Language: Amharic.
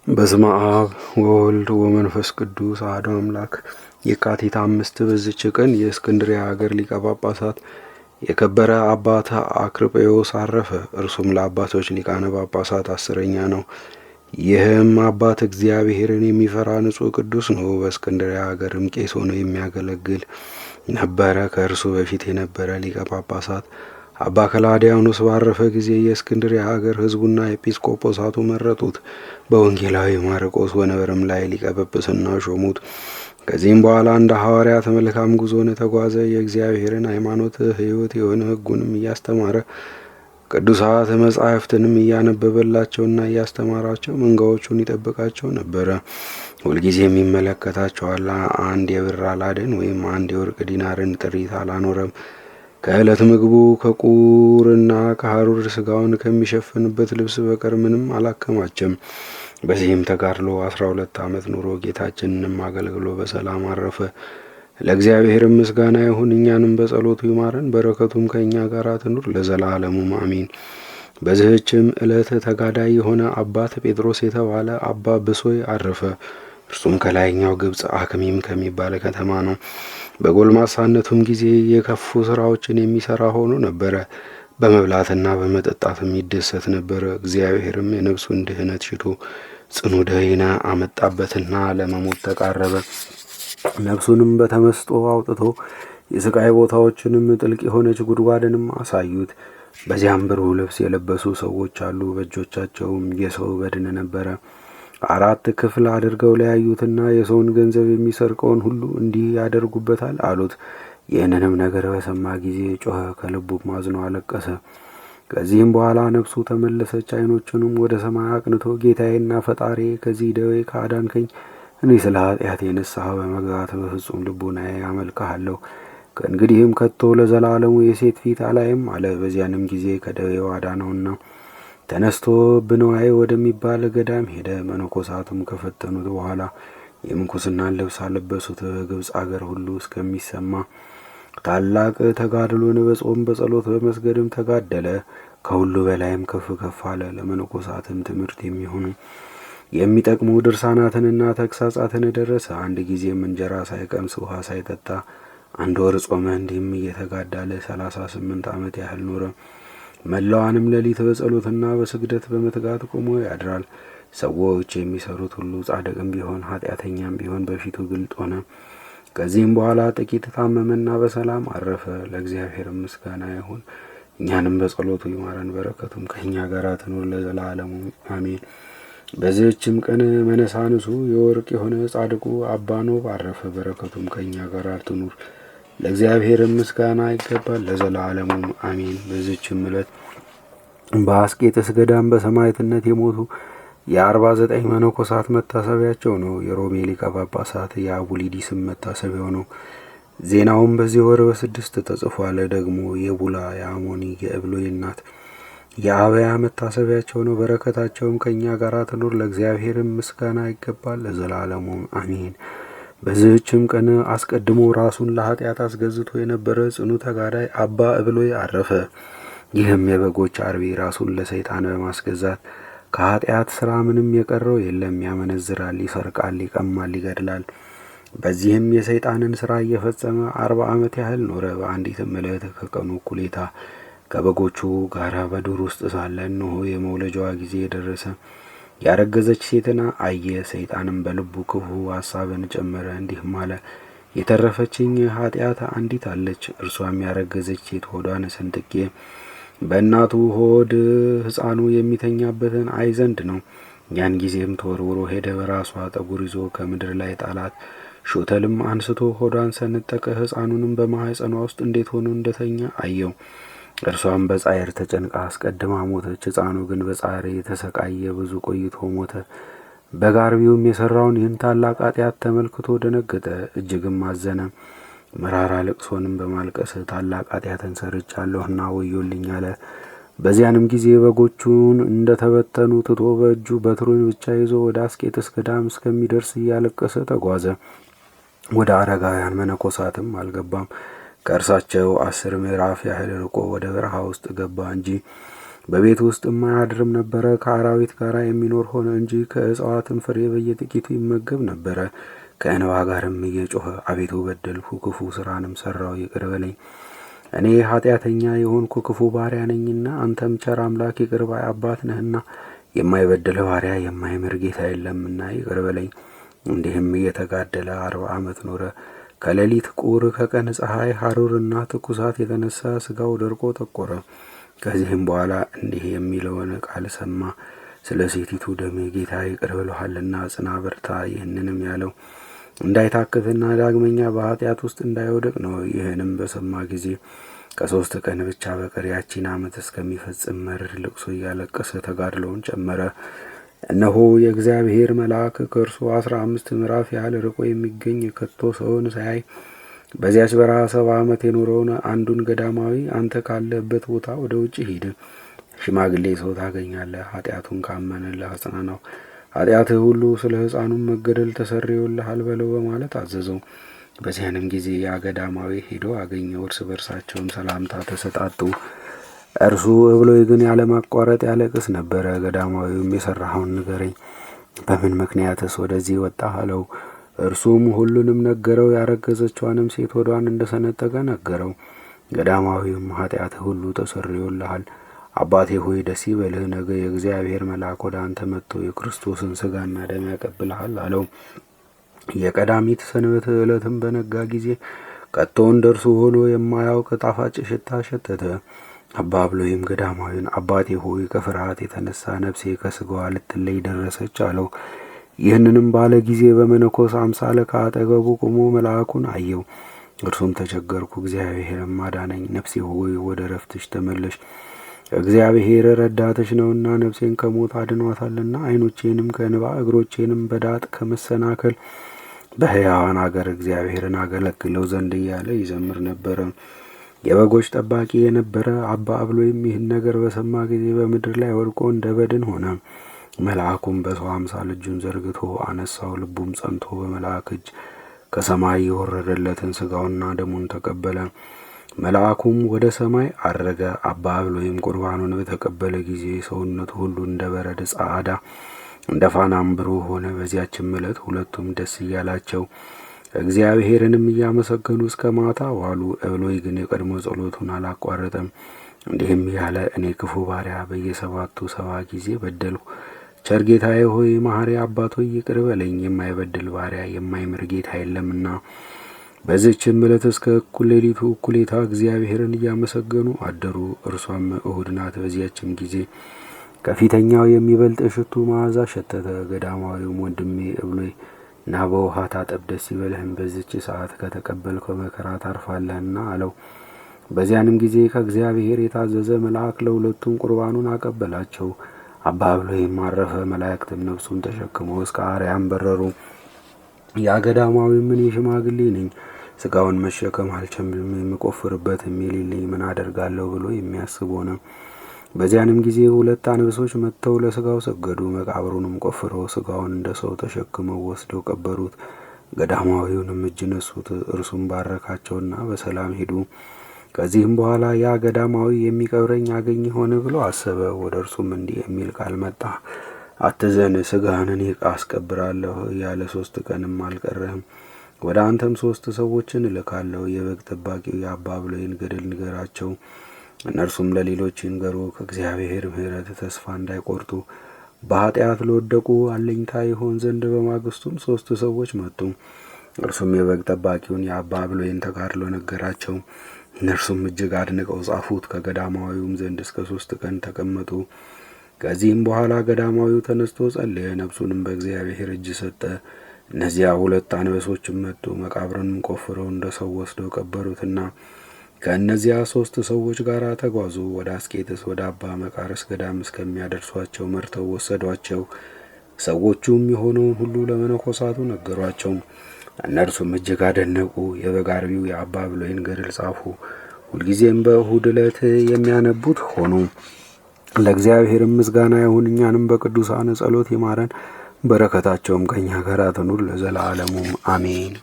በስመ አብ ወወልድ ወመንፈስ ቅዱስ አሐዱ አምላክ። የካቲት 5 በዚች ቀን የእስክንድርያ ሀገር ሊቀ ጳጳሳት የከበረ አባት አክርጴዎስ አረፈ። እርሱም ለአባቶች ሊቃነ ጳጳሳት 10ኛ ነው። ይህም አባት እግዚአብሔርን የሚፈራ ንጹሕ ቅዱስ ነው። በእስክንድርያ ሀገርም ቄስ ሆኖ የሚያገለግል ነበረ። ከእርሱ በፊት የነበረ ሊቀ ጳጳሳት አባ ከላዲያኖስ ባረፈ ጊዜ የእስክንድርያ ሀገር ሕዝቡና ኤጲስቆጶሳቱ መረጡት። በወንጌላዊ ማርቆስ ወንበርም ላይ ሊቀ ጵጵስና ሾሙት። ከዚህም በኋላ እንደ ሐዋርያት መልካም ጉዞን ተጓዘ። የእግዚአብሔርን ሃይማኖት ሕይወት የሆነ ሕጉንም እያስተማረ ቅዱሳት መጻሕፍትንም እያነበበላቸውና እያስተማራቸው መንጋዎቹን ይጠብቃቸው ነበረ። ሁልጊዜም ይመለከታቸዋል። አንድ የብር አላድን ወይም አንድ የወርቅ ዲናርን ጥሪት አላኖረም። ከዕለት ምግቡ ከቁርና ከሐሩር ስጋውን ከሚሸፍንበት ልብስ በቀር ምንም አላከማቸም። በዚህም ተጋድሎ 12 ዓመት ኑሮ ጌታችንንም አገልግሎ በሰላም አረፈ። ለእግዚአብሔርም ምስጋና ይሁን፣ እኛንም በጸሎቱ ይማረን፣ በረከቱም ከእኛ ጋር ትኑር ለዘላለሙም አሚን። በዚህችም ዕለት ተጋዳይ የሆነ አባት ጴጥሮስ የተባለ አባ ብሶይ አረፈ። እርሱም ከላይኛው ግብፅ አክሚም ከሚባል ከተማ ነው። በጎልማሳነቱም ጊዜ የከፉ ስራዎችን የሚሰራ ሆኖ ነበረ። በመብላትና በመጠጣትም ይደሰት ነበረ። እግዚአብሔርም የነፍሱን ድህነት ሽቶ ጽኑ ደዌን አመጣበትና ለመሞት ተቃረበ። ነፍሱንም በተመስጦ አውጥቶ የስቃይ ቦታዎችንም ጥልቅ የሆነች ጉድጓድንም አሳዩት። በዚያም ብሩህ ልብስ የለበሱ ሰዎች አሉ። በእጆቻቸውም የሰው በድን ነበረ። 4 ክፍል አድርገው ለያዩትና የሰውን ገንዘብ የሚሰርቀውን ሁሉ እንዲህ ያደርጉበታል አሉት። ይህንንም ነገር በሰማ ጊዜ ጮኸ፣ ከልቡም አዝኖ አለቀሰ። ከዚህም በኋላ ነፍሱ ተመለሰች። ዓይኖቹንም ወደ ሰማይ አቅንቶ ጌታዬና ፈጣሪ ከዚህ ደዌ ካዳንከኝ እኔ ስለ ኃጢአቴ ንስሐ በመግባት በፍጹም ልቡናዬ አመልክሃለሁ። ከእንግዲህም ከቶ ለዘላለሙ የሴት ፊት አላይም አለ። በዚያንም ጊዜ ከደዌው አዳነውና ተነስቶ ብንዋይ ወደሚባል ገዳም ሄደ። መነኮሳቱም ከፈተኑት በኋላ የምንኩስናን ልብስ አለበሱት። በግብፅ አገር ሁሉ እስከሚሰማ ታላቅ ተጋድሎን በጾም በጸሎት በመስገድም ተጋደለ። ከሁሉ በላይም ከፍ ከፍ አለ። ለመነኮሳትም ትምህርት የሚሆኑ የሚጠቅሙ ድርሳናትንና ተግሳጻትን ደረሰ። አንድ ጊዜም እንጀራ ሳይቀምስ ውሃ ሳይጠጣ 1 ወር ጾመ። እንዲህም እየተጋዳለ 38 ዓመት ያህል ኖረ። መላዋንም ሌሊት በጸሎትና በስግደት በመትጋት ቆሞ ያድራል። ሰዎች የሚሰሩት ሁሉ ጻድቅም ቢሆን ኃጢአተኛም ቢሆን በፊቱ ግልጥ ሆነ። ከዚህም በኋላ ጥቂት ታመመና በሰላም አረፈ። ለእግዚአብሔር ምስጋና ይሁን፣ እኛንም በጸሎቱ ይማረን፣ በረከቱም ከእኛ ጋር ትኑር ለዘላለሙ አሜን። በዚህችም ቀን መነሳንሱ የወርቅ የሆነ ጻድቁ አባ ኖብ አረፈ። በረከቱም ከእኛ ጋር ትኑር ለእግዚአብሔር ምስጋና ይገባል ለዘላለሙ አሜን። በዚህችም ዕለት በአስቄጥስ ገዳም በሰማዕትነት የሞቱ የ49 መነኮሳት መታሰቢያቸው ነው። የሮሜ ሊቀ ጳጳሳት የአቡሊዲስም መታሰቢያው ነው። ዜናውም በዚህ ወር በ6 ተጽፏል። ደግሞ የቡላ የአሞኒ የእብሎይ እናት የአበያ መታሰቢያቸው ነው። በረከታቸውም ከእኛ ጋር ትኑር ለእግዚአብሔርም ምስጋና ይገባል ለዘላለሙ አሜን። በዚህችም ቀን አስቀድሞ ራሱን ለኃጢአት አስገዝቶ የነበረ ጽኑ ተጋዳይ አባ እብሎይ አረፈ። ይህም የበጎች አርቢ ራሱን ለሰይጣን በማስገዛት ከኃጢአት ስራ ምንም የቀረው የለም። ያመነዝራል፣ ይሰርቃል፣ ይቀማል፣ ይገድላል። በዚህም የሰይጣንን ስራ እየፈጸመ 40 ዓመት ያህል ኖረ። በአንዲትም ዕለት ከቀኑ እኩሌታ ከበጎቹ ጋራ በዱር ውስጥ ሳለ እነሆ የመውለጃዋ ጊዜ ደረሰ። ያረገዘች ሴትን አየ። ሰይጣንም በልቡ ክፉ ሐሳብን ጨመረ። እንዲህም አለ፣ የተረፈችኝ ኃጢአት አንዲት አለች። እርሷም ያረገዘች ሴት ሆዷን ሰንጥቄ በእናቱ ሆድ ሕፃኑ የሚተኛበትን አይ ዘንድ ነው። ያን ጊዜም ተወርውሮ ሄደ። በራሷ ጠጉር ይዞ ከምድር ላይ ጣላት። ሾተልም አንስቶ ሆዷን ሰነጠቀ። ሕፃኑንም በማኅፀኗ ውስጥ እንዴት ሆኖ እንደተኛ አየው። እርሷም በጻዕር ተጨንቃ አስቀድማ ሞተች። ሕፃኑ ግን በጻዕር የተሰቃየ ብዙ ቆይቶ ሞተ። በጋርቢውም የሠራውን ይህን ታላቅ ኃጢአት ተመልክቶ ደነገጠ፣ እጅግም አዘነ። መራራ ልቅሶንም በማልቀስ ታላቅ ኃጢአትን ሰርቻለሁና ወዮልኝ አለ። በዚያንም ጊዜ በጎቹን እንደተበተኑ ትቶ በእጁ በትሩን ብቻ ይዞ ወደ አስቄጥስ ገዳም እስከሚደርስ እያለቀሰ ተጓዘ። ወደ አረጋውያን መነኮሳትም አልገባም። ከእርሳቸው 10 ምዕራፍ ያህል ርቆ ወደ በረሃ ውስጥ ገባ እንጂ በቤት ውስጥ የማያድርም ነበረ። ከአራዊት ጋር የሚኖር ሆነ እንጂ ከእጽዋትም ፍሬ በየጥቂቱ ይመገብ ነበረ። ከእንባ ጋርም እየጮኸ አቤቱ በደልሁ፣ ክፉ ስራንም ሰራው፣ ይቅር በለኝ እኔ ኃጢአተኛ የሆንኩ ክፉ ባሪያ ነኝና። አንተም ቸር አምላክ ይቅር ባይ አባት ነህና የማይበድል ባሪያ የማይምር ጌታ የለምና ይቅር በለኝ። እንዲህም እየተጋደለ 40 ዓመት ኖረ። ከሌሊት ቁር ከቀን ፀሐይ ሐሩርና ትኩሳት የተነሳ ስጋው ደርቆ ጠቆረ። ከዚህም በኋላ እንዲህ የሚለውን ቃል ሰማ። ስለ ሴቲቱ ደም ጌታ ይቅር ብሎሃልና ጽና፣ በርታ። ይህንንም ያለው እንዳይታክትና ዳግመኛ በኃጢአት ውስጥ እንዳይወድቅ ነው። ይህንም በሰማ ጊዜ ከ3 ቀን ብቻ በቀር ያቺን ዓመት እስከሚፈጽም መርር ልቅሶ እያለቀሰ ተጋድሎውን ጨመረ። እነሆ የእግዚአብሔር መልአክ ከእርሱ 15 ምዕራፍ ያህል ርቆ የሚገኝ ከቶ ሰውን ሳያይ በዚያች በረሃ 70 ዓመት የኖረውን አንዱን ገዳማዊ አንተ ካለበት ቦታ ወደ ውጭ ሂድ፣ ሽማግሌ ሰው ታገኛለህ፣ ኃጢአቱን ካመነልህ አጽናናው፣ ኃጢአትህ ሁሉ ስለ ሕፃኑም መገደል ተሰርዮልሃል በለው በማለት አዘዘው። በዚያንም ጊዜ ያ ገዳማዊ ሄዶ አገኘው። እርስ በርሳቸውም ሰላምታ ተሰጣጡ። እርሱ እብሎይ ግን ያለማቋረጥ ያለቅስ ነበረ። ገዳማዊውም የሰራኸውን ንገረኝ፣ በምን ምክንያትስ ወደዚህ ወጣህ አለው። እርሱም ሁሉንም ነገረው። ያረገዘችዋንም ሴት ሆዷን እንደሰነጠቀ ነገረው። ገዳማዊውም ኃጢአትህ ሁሉ ተሰርዮልሃል፣ አባቴ ሆይ ደስ ይበልህ፣ ነገ የእግዚአብሔር መልአክ ወደ አንተ መጥቶ የክርስቶስን ሥጋና ደም ያቀብልሃል አለው። የቀዳሚት ሰንበት ዕለትም በነጋ ጊዜ ከቶ እንደርሱ ሆኖ የማያውቅ ጣፋጭ ሽታ ሸተተ። አባ ብሎይም ገዳማዊን አባቴ ሆይ ከፍርሃት የተነሳ ነፍሴ ከሥጋዋ ልትለይ ደረሰች አለው። ይህንንም ባለ ጊዜ በመነኮስ አምሳለ ከአጠገቡ ቆሞ መልአኩን አየው። እርሱም ተቸገርኩ፣ እግዚአብሔርም አዳነኝ። ነፍሴ ሆይ ወደ ረፍትሽ ተመለሽ፣ እግዚአብሔር ረዳትሽ ነውና ነፍሴን ከሞት አድኗታልና። ዓይኖቼንም ከእንባ እግሮቼንም በዳጥ ከመሰናከል በሕያዋን አገር እግዚአብሔርን አገለግለው ዘንድ እያለ ይዘምር ነበረ። የበጎች ጠባቂ የነበረ አባ ብሎይም ይህን ነገር በሰማ ጊዜ በምድር ላይ ወድቆ እንደ በድን ሆነ። መልአኩም በሰው አምሳል እጁን ዘርግቶ አነሳው። ልቡም ጸንቶ በመልአክ እጅ ከሰማይ የወረደለትን ሥጋውና ደሙን ተቀበለ። መልአኩም ወደ ሰማይ አረገ። አባ ብሎይም ቁርባኑን በተቀበለ ጊዜ ሰውነቱ ሁሉ እንደ በረድ ጻዕዳ እንደ ፋናም ብሩህ ሆነ። በዚያችም ዕለት ሁለቱም ደስ እያላቸው እግዚአብሔርንም እያመሰገኑ እስከ ማታ ዋሉ። እብሎይ ግን የቀድሞ ጸሎቱን አላቋረጠም። እንዲህም ያለ እኔ ክፉ ባሪያ በየ7ቱ 70 ጊዜ በደልሁ። ቸር ጌታዬ ሆይ መሐሪ አባት ሆይ ይቅር በለኝ። የማይበድል ባሪያ የማይምር ጌታ የለምና። በዚህችም ዕለት እስከ ሌሊቱ እኩሌታ እግዚአብሔርን እያመሰገኑ አደሩ። እርሷም እሁድ ናት። በዚያችም ጊዜ ከፊተኛው የሚበልጥ ሽቱ መዓዛ ሸተተ። ገዳማዊውም ወንድሜ እብሎይ ና በውሃ ታጠብ፣ ደስ ይበልህም፣ በዚች ሰዓት ከተቀበልከው መከራ ታርፋለህና አለው። በዚያንም ጊዜ ከእግዚአብሔር የታዘዘ መልአክ ለሁለቱም ቁርባኑን አቀበላቸው። አባ ብሎይም አረፈ። መላእክትም ነፍሱን ተሸክመው እስከ አርያም በረሩ። ያ ገዳማዊም እኔ ሽማግሌ ነኝ፣ ሥጋውን መሸከም አልችልም፣ የምቆፍርበትም የሌለኝ ምን አደርጋለሁ ብሎ የሚያስብ ሆነ። በዚያንም ጊዜ 2 አንበሶች መጥተው ለሥጋው ሰገዱ። መቃብሩንም ቆፍረው ሥጋውን እንደ ሰው ተሸክመው ወስደው ቀበሩት። ገዳማዊውንም እጅ ነሱት። እርሱም ባረካቸውና በሰላም ሄዱ። ከዚህም በኋላ ያ ገዳማዊ የሚቀብረኝ አገኝ ሆነ ብሎ አሰበ። ወደ እርሱም እንዲህ የሚል ቃል መጣ። አትዘን፣ ሥጋህን እኔ አስቀብራለሁ። ያለ 3 ቀንም አልቀረህም። ወደ አንተም 3 ሰዎችን እልካለሁ። የበግ ጠባቂው የአባ ብሎይን ገድል ንገራቸው። እነርሱም ለሌሎች ይንገሩ፣ ከእግዚአብሔር ምሕረት ተስፋ እንዳይቆርጡ በኃጢአት ለወደቁ አለኝታ ይሆን ዘንድ። በማግስቱም 3 ሰዎች መጡ። እርሱም የበግ ጠባቂውን የአባ ብሎይን ተጋድሎ ነገራቸው። እነርሱም እጅግ አድንቀው ጻፉት። ከገዳማዊውም ዘንድ እስከ 3 ቀን ተቀመጡ። ከዚህም በኋላ ገዳማዊው ተነስቶ ጸለየ፣ ነፍሱንም በእግዚአብሔር እጅ ሰጠ። እነዚያ 2 አንበሶችም መጡ፣ መቃብርንም ቆፍረው እንደ ሰው ወስደው ቀበሩትና ከእነዚያ 3 ሰዎች ጋር ተጓዙ። ወደ አስቄጥስ ወደ አባ መቃርስ ገዳም እስከሚያደርሷቸው መርተው ወሰዷቸው። ሰዎቹም የሆነውን ሁሉ ለመነኮሳቱ ነገሯቸው። እነርሱም እጅግ አደነቁ። የበግ አርቢው የአባ ብሎይን ገድል ጻፉ። ሁልጊዜም በእሁድ ዕለት የሚያነቡት ሆኑ። ለእግዚአብሔርም ምስጋና ይሁን፣ እኛንም በቅዱሳን ጸሎት ይማረን፣ በረከታቸውም ከእኛ ጋር ትኑር ለዘላለሙ አሜን።